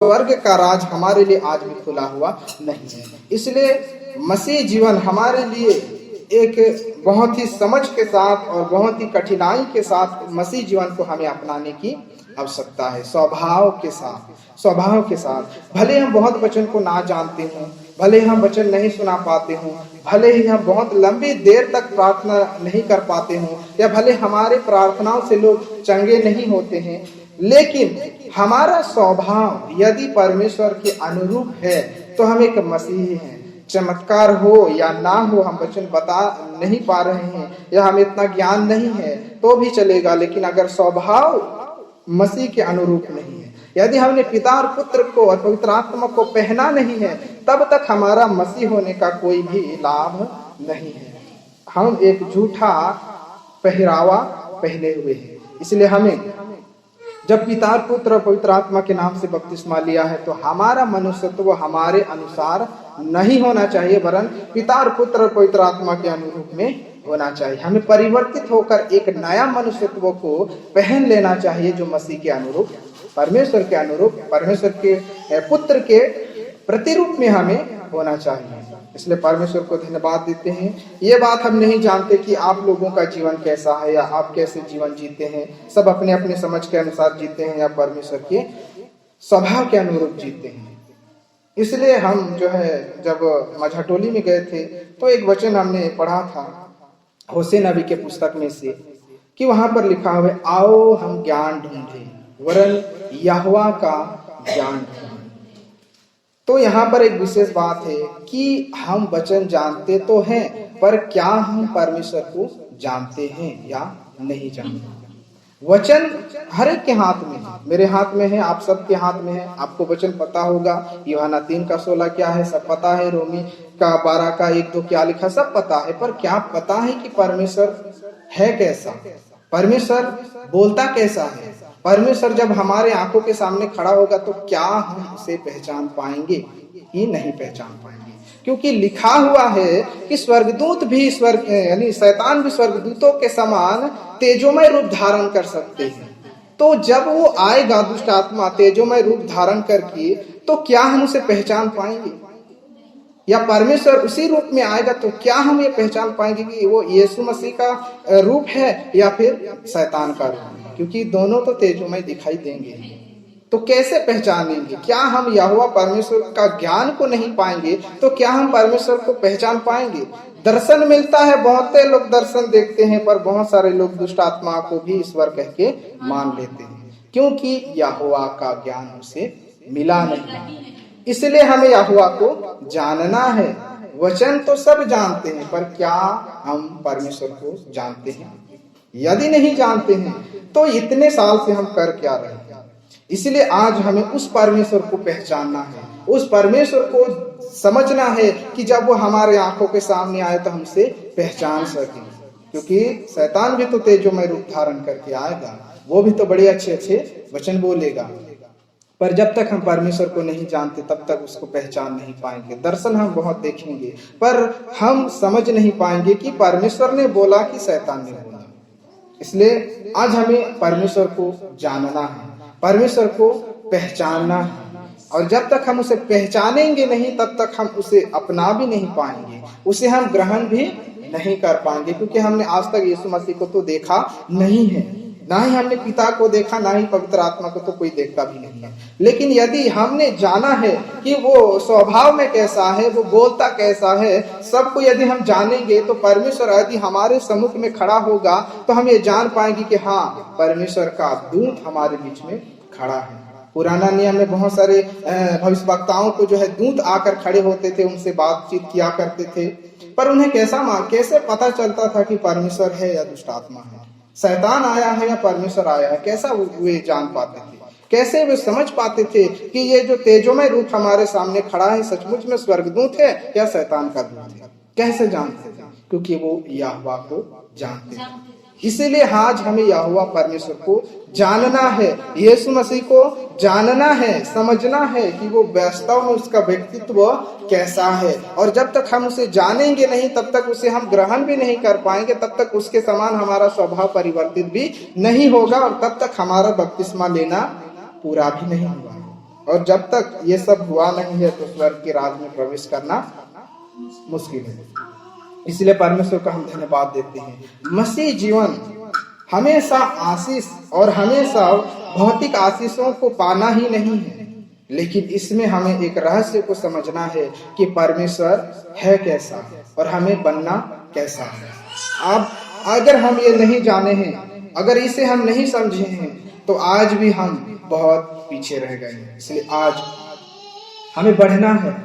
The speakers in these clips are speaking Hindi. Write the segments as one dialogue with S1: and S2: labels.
S1: स्वर्ग का राज हमारे लिए आज भी खुला हुआ नहीं है। इसलिए मसीह जीवन हमारे लिए एक बहुत ही समझ के साथ और बहुत ही कठिनाई के साथ मसीह जीवन को हमें अपनाने की आवश्यकता है। स्वभाव के साथ भले हम बहुत वचन को ना जानते हों, भले हम वचन नहीं सुना पाते हों, भले ही हम बहुत लंबी देर तक प्रार्थना नहीं कर पाते हों, या भले हमारे प्रार्थनाओं से लोग चंगे नहीं होते हैं, लेकिन हमारा स्वभाव यदि परमेश्वर के अनुरूप है तो हम एक मसीही हैं। चमत्कार हो या ना हो, हम वचन बता नहीं पा रहे हैं या हमें इतना ज्ञान नहीं है तो भी चलेगा, लेकिन अगर स्वभाव मसीह के अनुरूप नहीं है, यदि हमने पिता और पुत्र को और पवित्र आत्मा को पहना नहीं है, तब तक हमारा मसीह होने का कोई भी लाभ नहीं है। हम एक झूठा पहरावा पहने हुए हैं। इसलिए हमें जब पिता पुत्र और पवित्र आत्मा के नाम से बपतिस्मा लिया है तो हमारा मनुष्यत्व हमारे अनुसार नहीं होना चाहिए, वरन पिता और पुत्र और पवित्र आत्मा के अनुरूप में होना चाहिए। हमें परिवर्तित होकर एक नया मनुष्यत्व को पहन लेना चाहिए जो मसीह के अनुरूप, परमेश्वर के अनुरूप, परमेश्वर के पुत्र के प्रतिरूप में हमें होना चाहिए। इसलिए परमेश्वर को धन्यवाद देते हैं। ये बात हम नहीं जानते कि आप लोगों का जीवन कैसा है या आप कैसे जीवन जीते हैं। सब अपने अपने समझ के अनुसार जीते हैं या परमेश्वर के स्वभाव के अनुरूप जीते हैं। इसलिए हम जो है जब मझटोली में गए थे तो एक वचन हमने पढ़ा था होशे नबी के पुस्तक में से, कि वहां पर लिखा हुआ है, आओ हम ज्ञान ढूंढें वरन यहोवा का ज्ञान ढूंढें। तो यहाँ पर एक विशेष बात है कि हम वचन जानते तो हैं, पर क्या हम परमेश्वर को जानते हैं या नहीं जानते। वचन हर एक के हाथ में है, मेरे हाथ में है, आप सबके हाथ में है। आपको वचन पता होगा, यूहन्ना 3:16 क्या है सब पता है, रोमी 12:1-2 क्या लिखा सब पता है। पर क्या पता है कि परमेश्वर है कैसा, परमेश्वर बोलता कैसा है, परमेश्वर जब हमारे आंखों के सामने खड़ा होगा तो क्या हम उसे पहचान पाएंगे कि नहीं पहचान पाएंगे। क्योंकि लिखा हुआ है कि स्वर्गदूत भी यानी शैतान भी स्वर्गदूतों के समान तेजोमय रूप धारण कर सकते हैं। तो जब वो आएगा दुष्ट आत्मा तेजोमय रूप धारण करके, तो क्या हम उसे पहचान पाएंगे, या परमेश्वर उसी रूप में आएगा तो क्या हम ये पहचान पाएंगे कि वो यीशु मसीह का रूप है या फिर शैतान का रूप है। क्योंकि दोनों तो तेजोमय दिखाई देंगे, तो कैसे पहचानेंगे। क्या हम यहोवा परमेश्वर का ज्ञान को नहीं पाएंगे तो क्या हम परमेश्वर को पहचान पाएंगे। दर्शन मिलता है, बहुत से लोग दर्शन देखते हैं, पर बहुत सारे लोग दुष्ट आत्मा को भी ईश्वर कह के मान लेते हैं, क्योंकि यहोवा का ज्ञान उसे मिला नहीं। इसलिए हमें यहोवा को जानना है। वचन तो सब जानते हैं, पर क्या हम परमेश्वर को जानते हैं। यदि नहीं जानते हैं तो इतने साल से हम कर क्या रहे हैं। इसलिए आज हमें उस परमेश्वर को पहचानना है, उस परमेश्वर को समझना है कि जब वो हमारे आंखों के सामने आए तो हमसे पहचान सके। क्योंकि शैतान भी तो तेजोमय रूप धारण करके आएगा, वो भी तो बड़े अच्छे अच्छे वचन बोलेगा, पर जब तक हम परमेश्वर को नहीं जानते तब तक उसको पहचान नहीं पाएंगे। दर्शन हम बहुत देखेंगे पर हम समझ नहीं पाएंगे कि परमेश्वर ने बोला कि शैतान ने बोला। इसलिए आज हमें परमेश्वर को जानना है, परमेश्वर को पहचानना है, और जब तक हम उसे पहचानेंगे नहीं तब तक हम उसे अपना भी नहीं पाएंगे, उसे हम ग्रहण भी नहीं कर पाएंगे। क्योंकि हमने आज तक यीशु मसीह को तो देखा नहीं है, ना ही हमने पिता को देखा, ना ही पवित्र आत्मा को तो कोई देखता भी नहीं है। लेकिन यदि हमने जाना है कि वो स्वभाव में कैसा है, वो बोलता कैसा है, सबको यदि हम जानेंगे तो परमेश्वर यदि हमारे सम्मुख में खड़ा होगा तो हम ये जान पाएंगे कि हाँ, परमेश्वर का दूत हमारे बीच में खड़ा है। पुराना नियम में बहुत सारे भविष्यवक्ताओं को जो है दूत आकर खड़े होते थे, उनसे बातचीत किया करते थे, पर उन्हें कैसे पता चलता था कि परमेश्वर है या दुष्ट आत्मा है, शैतान आया है या परमेश्वर आया है। कैसा वे जान पाते थे, कैसे वे समझ पाते थे कि ये जो तेजोमय रूप हमारे सामने खड़ा है सचमुच में स्वर्गदूत है या शैतान का दूत है। कैसे जानते थे, क्योंकि वो यहोवा को जानते थे। इसीलिए आज हमें यहोवा परमेश्वर को जानना है, यीशु मसीह को जानना है, समझना है कि वो वास्तव में उसका व्यक्तित्व कैसा है। और जब तक हम उसे जानेंगे नहीं तब तक उसे हम ग्रहण भी नहीं कर पाएंगे, तब तक उसके समान हमारा स्वभाव परिवर्तित भी नहीं होगा, और तब तक हमारा बपतिस्मा लेना पूरा भी नहीं हुआ। और जब तक ये सब हुआ नहीं है तो स्वर्ग के राज में प्रवेश करना मुश्किल है। इसलिए परमेश्वर का हम धन्यवाद देते हैं। मसीह जीवन हमेशा आशीष और हमेशा भौतिक आशीषों को पाना ही नहीं है, लेकिन इसमें हमें एक रहस्य को समझना है कि परमेश्वर है कैसा और हमें बनना कैसा है। अब अगर हम ये नहीं जाने हैं, अगर इसे हम नहीं समझे हैं, तो आज भी हम बहुत पीछे रह गए हैं। इसलिए आज हमें बढ़ना है,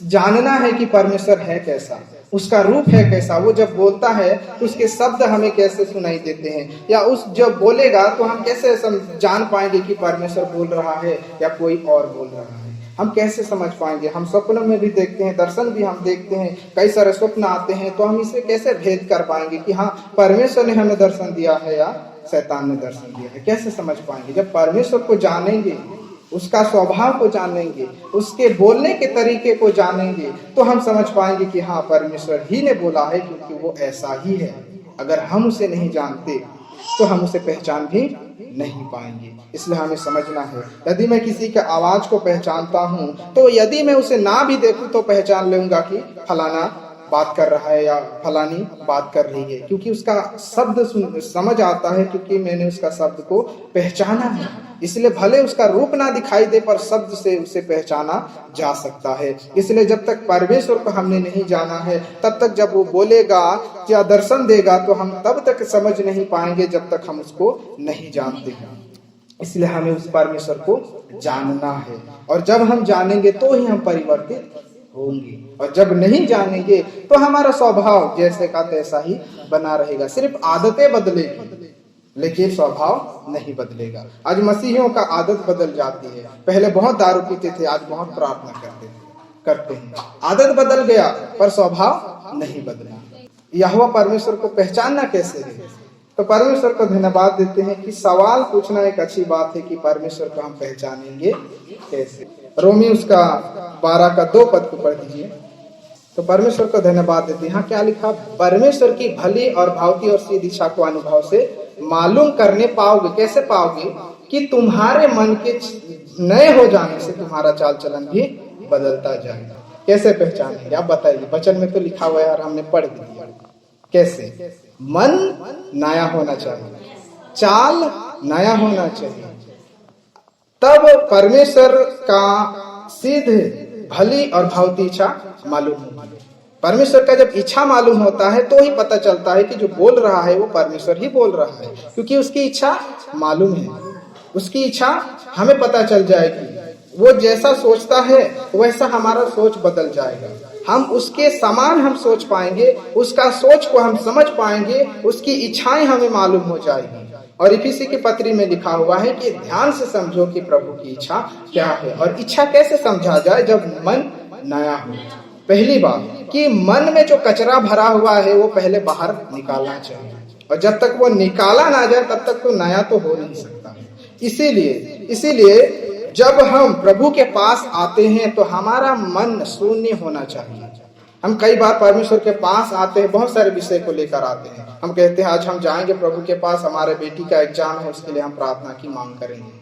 S1: जानना है कि परमेश्वर है कैसा, उसका रूप है कैसा। वो जब बोलता है तो उसके शब्द हमें कैसे सुनाई देते हैं, या उस जब बोलेगा तो हम कैसे जान पाएंगे कि परमेश्वर बोल रहा है या कोई और बोल रहा है। हम कैसे समझ पाएंगे? हम सपनों में भी देखते हैं, दर्शन भी हम देखते हैं, कई सारे स्वप्न आते हैं, तो हम इसे कैसे भेद कर पाएंगे कि हाँ परमेश्वर ने हमें दर्शन दिया है या शैतान ने दर्शन दिया है? कैसे समझ पाएंगे? जब परमेश्वर को जानेंगे, उसका स्वभाव को जानेंगे, उसके बोलने के तरीके को जानेंगे, तो हम समझ पाएंगे कि हाँ परमेश्वर ही ने बोला है, क्योंकि वो ऐसा ही है। अगर हम उसे नहीं जानते तो हम उसे पहचान भी नहीं पाएंगे। इसलिए हमें समझना है, यदि मैं किसी के आवाज को पहचानता हूँ तो यदि मैं उसे ना भी देखूं तो पहचान लूंगा कि फलाना बात कर रहा है या फलानी बात कर रही है, क्योंकि उसका शब्द समझ आता है, क्योंकि मैंने उसका शब्द को पहचाना है। इसलिए भले उसका रूप ना दिखाई दे, पर शब्द से उसे पहचाना जा सकता है। इसलिए जब तक परमेश्वर को हमने नहीं जाना है, तब तक जब वो बोलेगा या दर्शन देगा तो हम तब तक समझ नहीं पाएंगे जब तक हम उसको नहीं जानते हैं। इसलिए हमें उस परमेश्वर को जानना है, और जब हम जानेंगे तो ही हम परिवर्तित होंगे, और जब नहीं जानेंगे तो हमारा स्वभाव जैसे का तैसा ही बना रहेगा। सिर्फ आदतें बदलेगी लेकिन स्वभाव नहीं बदलेगा। आज मसीहियों का आदत बदल जाती है। पहले बहुत दारू पीते थे, आज बहुत प्रार्थना करते हैं। आदत बदल गया पर स्वभाव नहीं बदला। यहोवा परमेश्वर को पहचानना कैसे है? तो परमेश्वर को धन्यवाद देते हैं कि सवाल पूछना एक अच्छी बात है कि परमेश्वर को हम पहचानेंगे कैसे। रोमी उसका 12 का 2 पद को पढ़ दीजिए। तो परमेश्वर को धन्यवाद देते हैं। यहाँ क्या लिखा? परमेश्वर की भली और भावती और सीधी इच्छा को अनुभव से मालूम करने पाओगे। कैसे पाओगे? कि तुम्हारे मन के नए हो जाने से तुम्हारा चाल चलन भी बदलता जाएगा। कैसे पहचानेंगे आप बताइए? वचन में तो लिखा हुआ है और हमने पढ़ दिया। कैसे? मन नया होना चाहिए, चाल नया होना चाहिए, तब परमेश्वर का सिद्ध भली और भावती इच्छा मालूम होगी। परमेश्वर का जब इच्छा मालूम होता है तो ही पता चलता है कि जो बोल रहा है वो परमेश्वर ही बोल रहा है, क्योंकि उसकी इच्छा मालूम है। उसकी इच्छा हमें पता चल जाएगी। वो जैसा सोचता है वैसा हमारा सोच बदल जाएगा। हम उसके समान हम सोच पाएंगे, उसका सोच को हम समझ पाएंगे, उसकी इच्छाएं हमें मालूम हो जाएगी। और इफिसी की पत्री में लिखा हुआ है कि ध्यान से समझो कि प्रभु की इच्छा क्या है। और इच्छा कैसे समझा जाए? जब मन नया हो। पहली बात कि मन में जो कचरा भरा हुआ है वो पहले बाहर निकालना चाहिए, और जब तक वो निकाला ना जाए तब तक तो नया तो हो नहीं सकता। इसीलिए जब हम प्रभु के पास आते हैं तो हमारा मन शून्य होना चाहिए। हम कई बार परमेश्वर के पास आते हैं, बहुत सारे विषय को लेकर आते हैं। हम कहते हैं आज हम जाएंगे प्रभु के पास, हमारे बेटी का एग्जाम है, उसके लिए हम प्रार्थना की मांग करेंगे।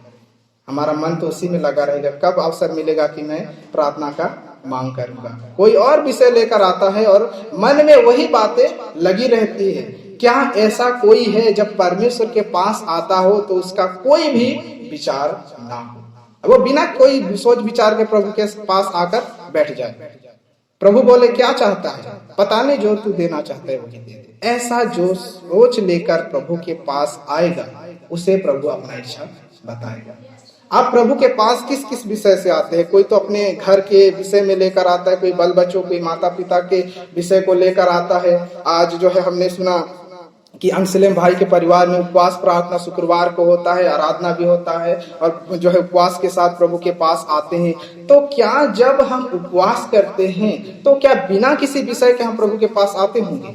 S1: हमारा मन तो उसी में लगा रहेगा, कब अवसर मिलेगा कि मैं प्रार्थना का मांग करूंगा। कोई और विषय लेकर आता है और मन में वही बातें लगी रहती है। क्या ऐसा कोई है जब परमेश्वर के पास आता हो तो उसका कोई भी विचार ना हो, वो बिना कोई सोच विचार के प्रभु के पास आकर बैठ जाए? प्रभु बोले क्या चाहता है? पता नहीं, जो तू देना चाहता है वही दे दे। ऐसा जो सोच लेकर प्रभु के पास आएगा उसे प्रभु अपना इच्छा बताएगा। आप प्रभु के पास किस किस विषय से आते हैं? कोई तो अपने घर के विषय में लेकर आता है, कोई बाल बच्चों, कोई माता पिता के विषय को लेकर आता है। आज जो है हमने सुना कि अंशलेम भाई के परिवार में उपवास प्रार्थना शुक्रवार को होता है, आराधना भी होता है, और जो है उपवास के साथ प्रभु के पास आते हैं। तो क्या जब हम उपवास करते हैं तो क्या बिना किसी विषय के हम प्रभु के पास आते होंगे?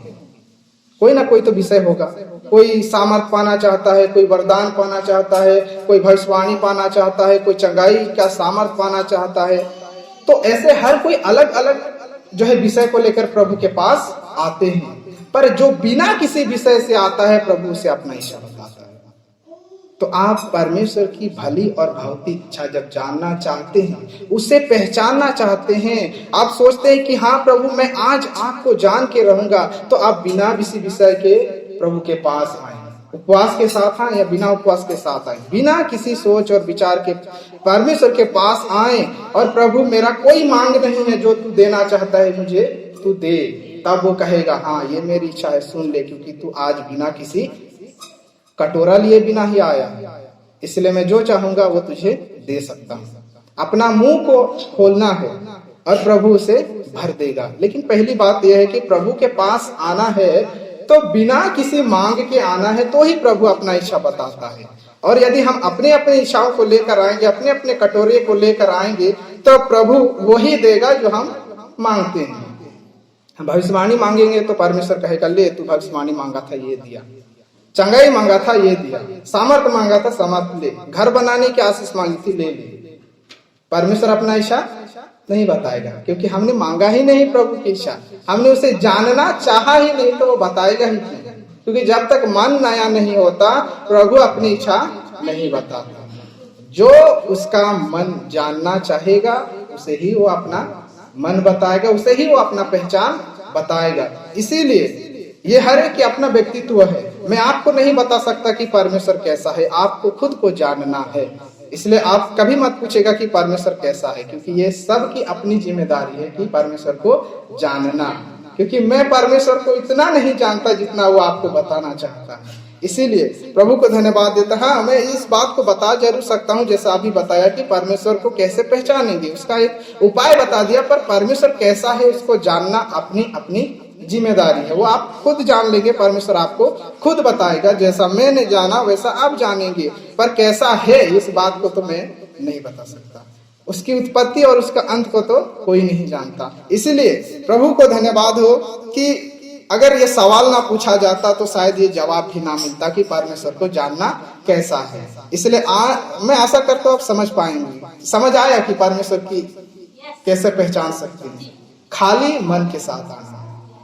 S1: कोई ना कोई तो विषय होगा। कोई सामर्थ पाना चाहता है, कोई वरदान पाना चाहता है, कोई भविष्यवाणी पाना चाहता है, कोई चंगाई का सामर्थ पाना चाहता है। तो ऐसे हर कोई अलग अलग जो है विषय को लेकर प्रभु के पास आते हैं। पर जो बिना किसी विषय से आता है प्रभु से अपना इच्छा बताता है। तो आप परमेश्वर की भली और भौतिक इच्छा जब जानना चाहते हैं, उसे पहचानना चाहते हैं, आप सोचते हैं कि हाँ प्रभु मैं आज आपको जान के रहूंगा, तो आप बिना किसी विषय के प्रभु के पास आए, उपवास के साथ आए या बिना उपवास के साथ आए, बिना किसी सोच और विचार के परमेश्वर के पास आए और प्रभु मेरा कोई मांग नहीं है, जो तू देना चाहता है मुझे तू दे, तब वो कहेगा हाँ ये मेरी इच्छा है, सुन ले, क्योंकि तू आज बिना किसी कटोरा लिए बिना ही आया, इसलिए मैं जो चाहूंगा वो तुझे दे सकता हूँ। अपना मुंह को खोलना है और प्रभु उसे भर देगा। लेकिन पहली बात यह है कि प्रभु के पास आना है तो बिना किसी मांग के आना है, तो ही प्रभु अपना इच्छा बताता है। और यदि हम अपने अपने इच्छाओं को लेकर आएंगे, अपने अपने कटोरे को लेकर आएंगे, तो प्रभु वही देगा जो हम मांगते हैं। हम भविष्यवाणी मांगेंगे तो परमेश्वर कहेगा ले तू भविष्यवाणी मांगा था ये दिया, चंगाई मांगा था ये दिया, सामर्थ मांगा था सामर्थ ले, घर बनाने की आशीष मांगी थी ले ले। परमेश्वर अपना इच्छा नहीं बताएगा, क्योंकि हमने मांगा ही नहीं प्रभु की इच्छा, हमने उसे जानना चाहा ही नहीं, तो वो बताएगा ही क्यों? क्योंकि जब तक मन नया नहीं होता प्रभु अपनी इच्छा नहीं बताता। जो उसका मन जानना चाहेगा उसे ही वो अपना मन बताएगा, उसे ही वो अपना पहचान बताएगा। इसीलिए ये हर एक की अपना व्यक्तित्व है। मैं आपको नहीं बता सकता कि परमेश्वर कैसा है, आपको खुद को जानना है। इसलिए आप कभी मत पूछेगा कि परमेश्वर कैसा है, क्योंकि ये सब की अपनी जिम्मेदारी है कि परमेश्वर को जानना। क्योंकि मैं परमेश्वर को इतना नहीं जानता जितना वो आपको बताना चाहता है। इसीलिए प्रभु को धन्यवाद देता। हाँ, मैं इस बात को बता जरूर सकता हूँ, जैसा अभी बताया कि परमेश्वर को कैसे पहचानेंगे, उसका एक उपाय बता दिया, पर परमेश्वर कैसा है उसको जानना अपनी अपनी जिम्मेदारी है। वो आप खुद जान लेंगे, परमेश्वर आपको खुद बताएगा। जैसा मैंने जाना वैसा आप जानेंगे, पर कैसा है इस बात को तो मैं नहीं बता सकता। उसकी उत्पत्ति और उसका अंत को तो कोई नहीं जानता। इसीलिए प्रभु को धन्यवाद हो कि अगर ये सवाल ना पूछा जाता तो शायद ये जवाब भी ना मिलता कि परमेश्वर को जानना कैसा है। इसलिए मैं आशा करता हूँ आप समझ पाएंगे, समझ आया कि परमेश्वर की कैसे पहचान सकते हैं। खाली मन के साथ आना,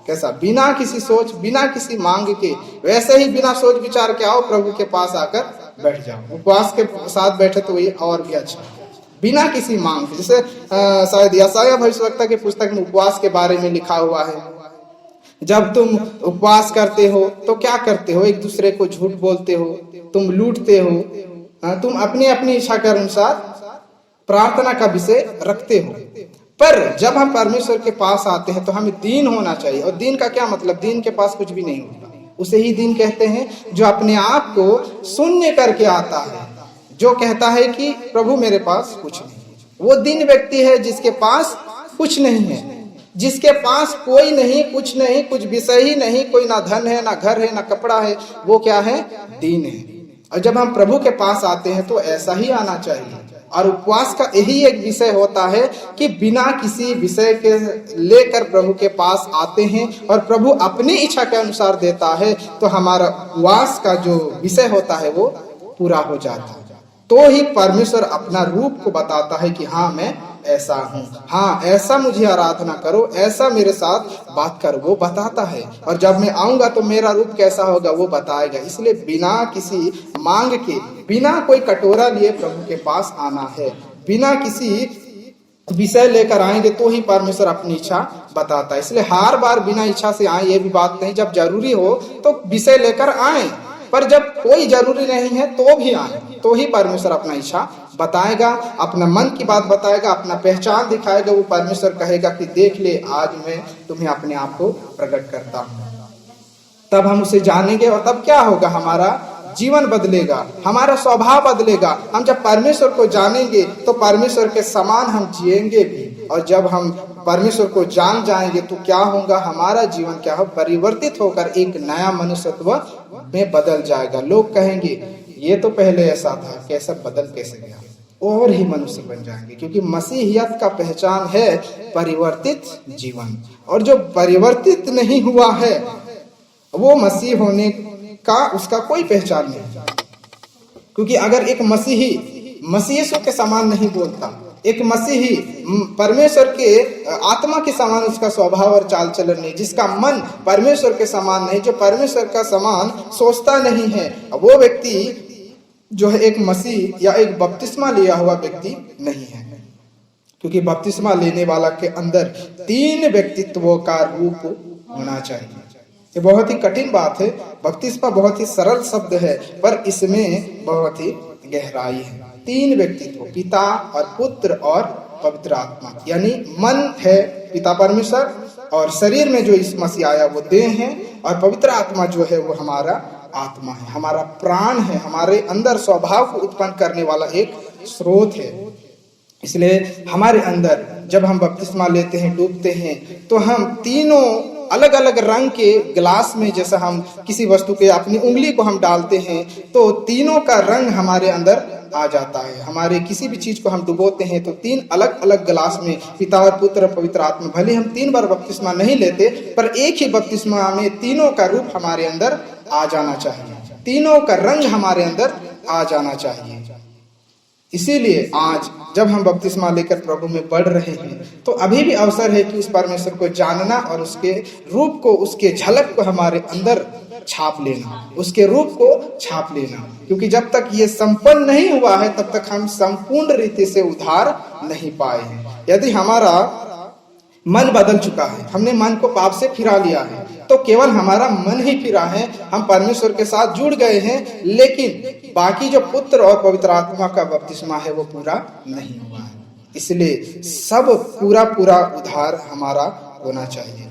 S1: कैसा, बिना किसी सोच बिना किसी मांग के, वैसे ही बिना सोच विचार के आओ, प्रभु के पास आकर बैठ जाओ। उपवास के साथ बैठे तो ये और भी अच्छा, बिना किसी मांग के। जैसे शायद यशायाह भविष्यवक्ता के पुस्तक में उपवास के बारे में लिखा हुआ है, जब तुम उपवास करते हो तो क्या करते हो, एक दूसरे को झूठ बोलते हो, तुम लूटते हो, तुम अपनी अपनी इच्छा के अनुसार प्रार्थना का विषय रखते हो। पर जब हम परमेश्वर के पास आते हैं तो हमें दीन होना चाहिए। और दीन का क्या मतलब, दीन के पास कुछ भी नहीं होता, उसे ही दीन कहते हैं जो अपने आप को शून्य करके आता है, जो कहता है कि प्रभु मेरे पास कुछ नहीं। वो दीन व्यक्ति है जिसके पास कुछ नहीं है, जिसके पास कोई नहीं, कुछ नहीं, कुछ विषय ही नहीं, कोई ना धन है, ना घर है, ना कपड़ा है, वो क्या है, दीन है। और जब हम प्रभु के पास आते हैं तो ऐसा ही आना चाहिए। और उपवास का यही एक विषय होता है कि बिना किसी विषय के लेकर प्रभु के पास आते हैं और प्रभु अपनी इच्छा के अनुसार देता है, तो हमारा उपवास का जो विषय होता है वो पूरा हो जाता है। तो ही परमेश्वर अपना रूप को बताता है कि हाँ मैं ऐसा हूँ, हाँ ऐसा मुझे आराधना करो, ऐसा मेरे साथ बात करो, वो बताता है। और जब मैं आऊंगा तो मेरा रूप कैसा होगा वो बताएगा। इसलिए बिना किसी मांग के, बिना कोई कटोरा लिए प्रभु के पास आना है, बिना किसी विषय लेकर आएंगे तो ही परमेश्वर अपनी इच्छा बताता है। इसलिए हर बार बिना इच्छा से आए ये भी बात नहीं, जब जरूरी हो तो विषय लेकर आए, पर जब कोई जरूरी नहीं है तो भी आए, तो ही परमेश्वर अपना इच्छा बताएगा, अपना मन की बात बताएगा, अपना पहचान दिखाएगा। वो परमेश्वर कहेगा कि देख ले आज मैं तुम्हें अपने आप को प्रकट करता हूँ। तब हम उसे जानेंगे और तब क्या होगा, हमारा जीवन बदलेगा, हमारा स्वभाव बदलेगा। हम जब परमेश्वर को जानेंगे तो परमेश्वर के समान हम जिएंगे भी। और जब हम परमेश्वर को जान जाएंगे तो क्या होगा, हमारा जीवन क्या हो, परिवर्तित होकर एक नया मनुष्यत्व में बदल जाएगा। लोग कहेंगे ये तो पहले ऐसा था, कैसा बदल कैसे गया, और ही मनुष्य बन जाएंगे। क्योंकि मसीहियत का पहचान है परिवर्तित जीवन, और जो परिवर्तित नहीं हुआ है वो मसीह होने का उसका कोई पहचान नहीं। क्योंकि अगर एक मसीही मसीह के समान नहीं बोलता, एक मसीही परमेश्वर के आत्मा के समान उसका स्वभाव और चाल चलन नहीं, जिसका मन परमेश्वर के समान नहीं, जो परमेश्वर का समान सोचता नहीं है, वो व्यक्ति जो है एक मसीह या एक बपतिस्मा लिया हुआ व्यक्ति नहीं है, क्योंकि बपतिस्मा लेने वाला के अंदर 3 व्यक्तित्वों का रूप होना चाहिए। ये बहुत ही कठिन बात है। बपतिस्मा बहुत ही सरल शब्द है, पर इसमें बहुत ही गहराई है। 3 व्यक्तित्व, पिता और पुत्र और पवित्र आत्मा, यानी मन है पिता परमेश्वर, और शरीर में जो इस मसीह आया वो देह है, और पवित्र आत्मा जो है वो हमारा आत्मा है, हमारा प्राण है, हमारे अंदर स्वभाव को उत्पन्न करने वाला एक स्रोत है। इसलिए हमारे अंदर जब हम बपतिस्मा लेते हैं, डूबते हैं, तो हम तीनों अलग अलग रंग के गिलास में, जैसा हम किसी वस्तु के अपनी उंगली को हम डालते हैं तो तीनों का रंग हमारे अंदर आ जाता है। हमारे किसी भी चीज को हम डुबोते हैं तो 3 अलग अलग गिलास में पिता और पुत्र और पवित्र आत्मा, भले हम 3 बार बपतिस्मा नहीं लेते, पर एक ही बपतिस्मा में तीनों का रूप हमारे अंदर आ जाना चाहिए, तीनों का रंग हमारे अंदर आ जाना चाहिए। इसीलिए आज जब हम बपतिस्मा लेकर प्रभु में बढ़ रहे हैं तो अभी भी अवसर है कि उस परमेश्वर को जानना और उसके रूप को, उसके झलक को हमारे अंदर छाप लेना, उसके रूप को छाप लेना, क्योंकि जब तक ये संपन्न नहीं हुआ है तब तक हम संपूर्ण रीति से उद्धार नहीं पाए हैं। यदि हमारा मन बदल चुका है, हमने मन को पाप से फिरा लिया है, तो केवल हमारा मन ही फिरा है, हम परमेश्वर के साथ जुड़ गए हैं, लेकिन बाकी जो पुत्र और पवित्र आत्मा का बपतिस्मा है वो पूरा नहीं हुआ है। इसलिए सब पूरा उद्धार हमारा होना चाहिए।